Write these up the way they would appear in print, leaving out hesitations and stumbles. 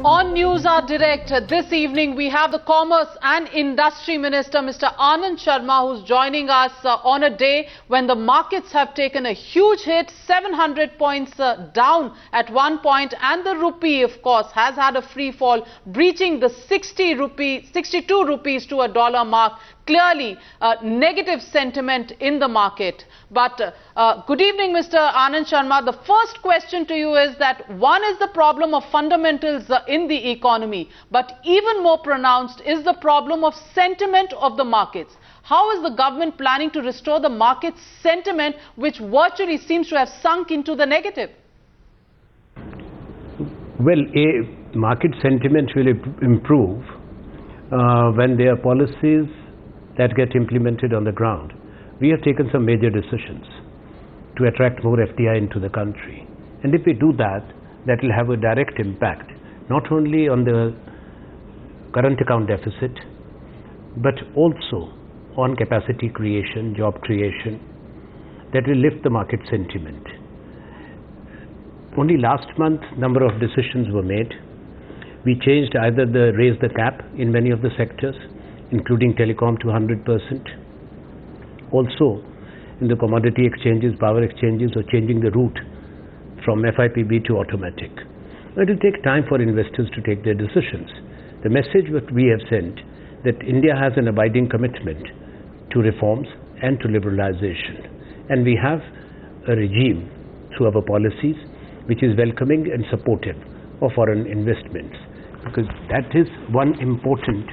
On Newshour Direct this evening, we have the Commerce and Industry Minister, Mr. Anand Sharma, who's joining us on a day when the markets have taken a huge hit, 700 points down at one point, and the rupee, of course, has had a free fall, breaching the 62 rupees to a dollar mark. Clearly, negative sentiment in the market. But good evening, Mr. Anand Sharma. The first question to you is that one is the problem of fundamentals in the economy, but even more pronounced is the problem of sentiment of the markets. How is the government planning to restore the market's sentiment, which virtually seems to have sunk into the negative? Well, market sentiment will improve when there are policies that get implemented on the ground. We have taken some major decisions to attract more FDI into the country. And if we do that, that will have a direct impact, not only on the current account deficit, but also on capacity creation, job creation, that will lift the market sentiment. Only last month, number of decisions were made. We changed either raised the cap in many of the sectors, including telecom to 100%. Also, in the commodity exchanges, power exchanges, or changing the route from FIPB to automatic. It will take time for investors to take their decisions. The message that we have sent that India has an abiding commitment to reforms and to liberalization. And we have a regime through our policies which is welcoming and supportive of foreign investments, because that is one important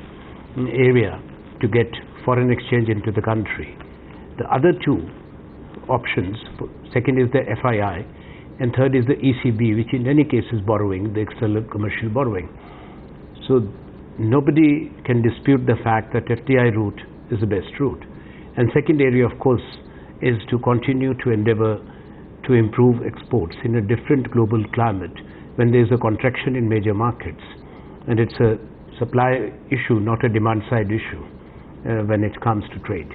area to get foreign exchange into the country. The other two options, second is the FII, and third is the ECB, which in any case is borrowing, the external commercial borrowing. So nobody can dispute the fact that FDI route is the best route. And second area, of course, is to continue to endeavor to improve exports in a different global climate when there is a contraction in major markets. And it's a supply issue, not a demand side issue when it comes to trade.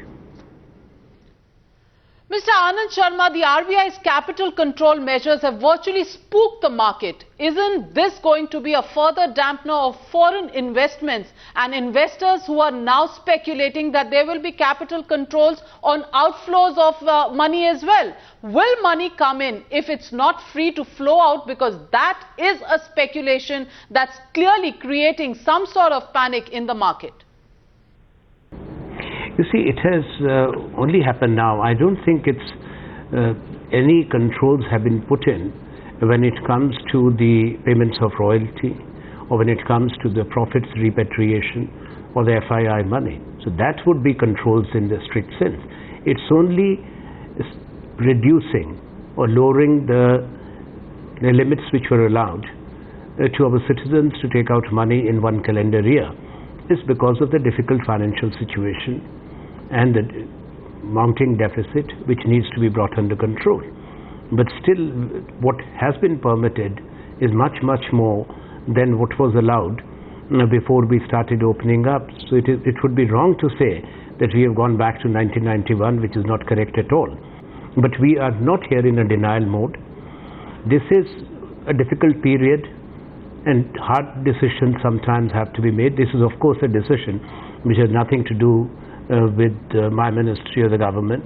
Mr. Anand Sharma, the RBI's capital control measures have virtually spooked the market. Isn't this going to be a further dampener of foreign investments and investors who are now speculating that there will be capital controls on outflows of money as well? Will money come in if it's not free to flow out? Because that is a speculation that's clearly creating some sort of panic in the market. You see, it has only happened now. I don't think it's any controls have been put in when it comes to the payments of royalty, or when it comes to the profits repatriation or the FII money. So that would be controls in the strict sense. It's only reducing or lowering the limits which were allowed to our citizens to take out money in one calendar year. It's because of the difficult financial situation and the mounting deficit which needs to be brought under control. But still, what has been permitted is much, much more than what was allowed before we started opening up. So it would be wrong to say that we have gone back to 1991, which is not correct at all. But we are not here in a denial mode. This is a difficult period, and hard decisions sometimes have to be made. This is, of course, a decision which has nothing to do with my ministry or the government.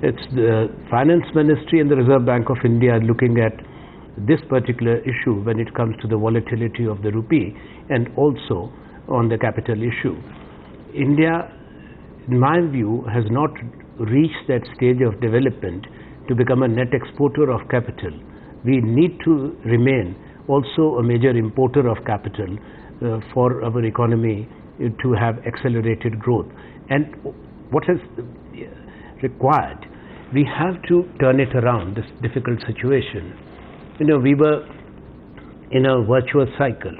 It's the Finance Ministry and the Reserve Bank of India looking at this particular issue when it comes to the volatility of the rupee and also on the capital issue. India, in my view, has not reached that stage of development to become a net exporter of capital. We need to remain also a major importer of capital for our economy to have accelerated growth. And what is required, we have to turn it around, this difficult situation. You know, we were in a virtuous cycle.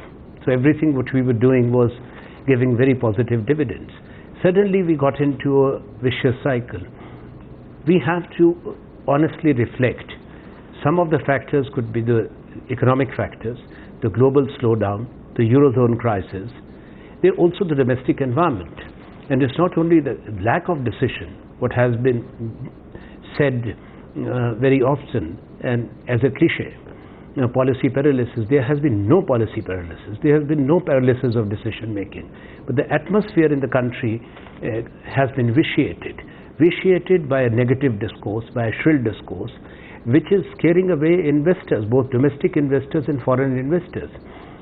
So everything what we were doing was giving very positive dividends. Suddenly we got into a vicious cycle. We have to honestly reflect. Some of the factors could be the economic factors, the global slowdown, the Eurozone crisis. They're also the domestic environment. And it's not only the lack of decision, what has been said very often and as a cliche, policy paralysis. There has been no policy paralysis. There has been no paralysis of decision making. But the atmosphere in the country has been vitiated by a negative discourse, by a shrill discourse, which is scaring away investors, both domestic investors and foreign investors.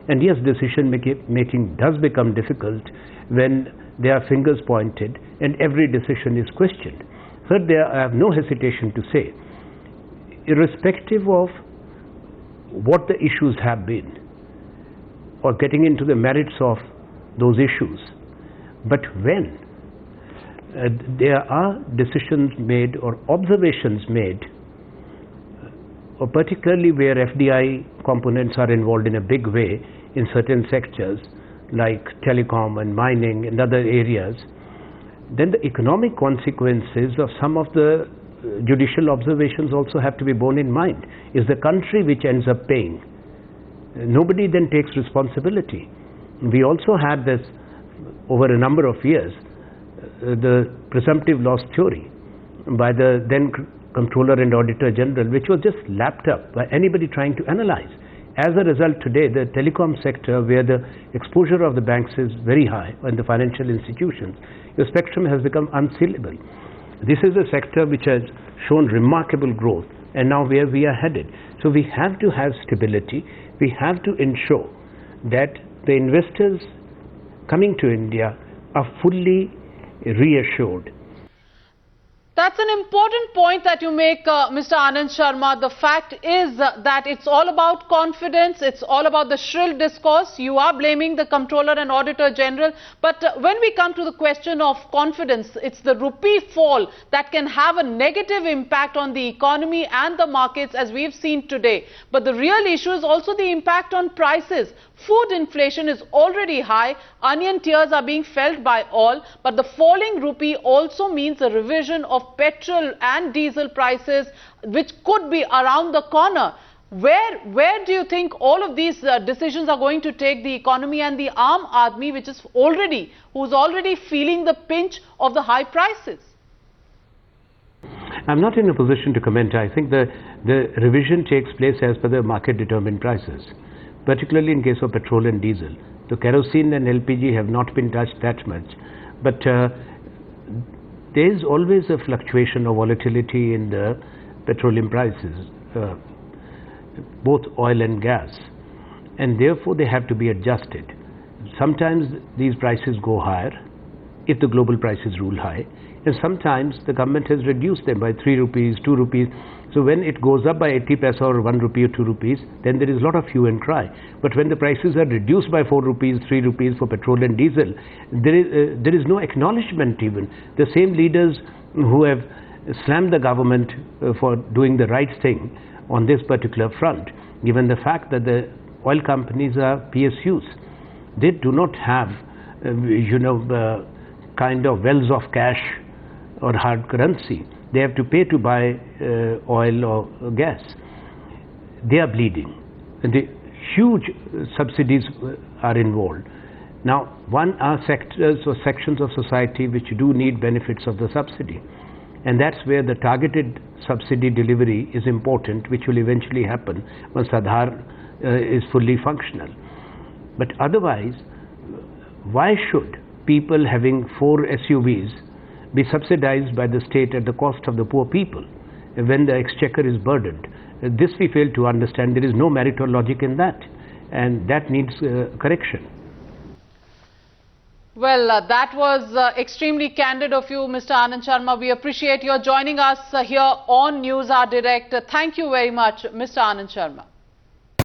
And yes, decision making does become difficult when there are fingers pointed and every decision is questioned. Third, I have no hesitation to say, irrespective of what the issues have been, or getting into the merits of those issues, but when there are decisions made or observations made, or particularly where FDI components are involved in a big way in certain sectors like telecom and mining and other areas, then the economic consequences of some of the judicial observations also have to be borne in mind. It's the country which ends up paying. Nobody then takes responsibility. We also had this over a number of years, the presumptive loss theory by the then Comptroller and Auditor General, which was just lapped up by anybody trying to analyze. As a result, today the telecom sector, where the exposure of the banks is very high and the financial institutions, the spectrum has become unsaleable. This is a sector which has shown remarkable growth, and now where we are headed. So we have to have stability. We have to ensure that the investors coming to India are fully reassured. That's an important point that you make, Mr. Anand Sharma. The fact is that it's all about confidence. It's all about the shrill discourse. You are blaming the Comptroller and Auditor General. But when we come to the question of confidence, it's the rupee fall that can have a negative impact on the economy and the markets, as we've seen today. But the real issue is also the impact on prices. Food inflation is already high. Onion tears are being felt by all. But the falling rupee also means a revision of petrol and diesel prices, which could be around the corner. Where do you think all of these decisions are going to take the economy and the Aam Aadmi, who's already feeling the pinch of the high prices? I'm not in a position to comment. I think the revision takes place as per the market determined prices, particularly in case of petrol and diesel. The kerosene and LPG have not been touched that much, but there is always a fluctuation or volatility in the petroleum prices, both oil and gas, and therefore they have to be adjusted. Sometimes these prices go higher if the global prices rule high, and sometimes the government has reduced them by 3 rupees, 2 rupees. So when it goes up by 80 paisa or 1 rupee or 2 rupees, then there is a lot of hue and cry. But when the prices are reduced by 4 rupees, 3 rupees for petrol and diesel, there is no acknowledgement even. The same leaders who have slammed the government for doing the right thing on this particular front, given the fact that the oil companies are PSUs, they do not have, kind of wells of cash or hard currency. They have to pay to buy oil or gas. They are bleeding. And the huge subsidies are involved. Now, one are sectors or sections of society which do need benefits of the subsidy. And that's where the targeted subsidy delivery is important, which will eventually happen once Aadhaar is fully functional. But otherwise, why should people having 4 SUVs be subsidized by the state at the cost of the poor people when the exchequer is burdened? This we fail to understand. There is no merit or logic in that, and that needs correction. Well, that was extremely candid of you, Mr. Anand Sharma. We appreciate your joining us here on Newshour Direct. Thank you very much, Mr. Anand Sharma.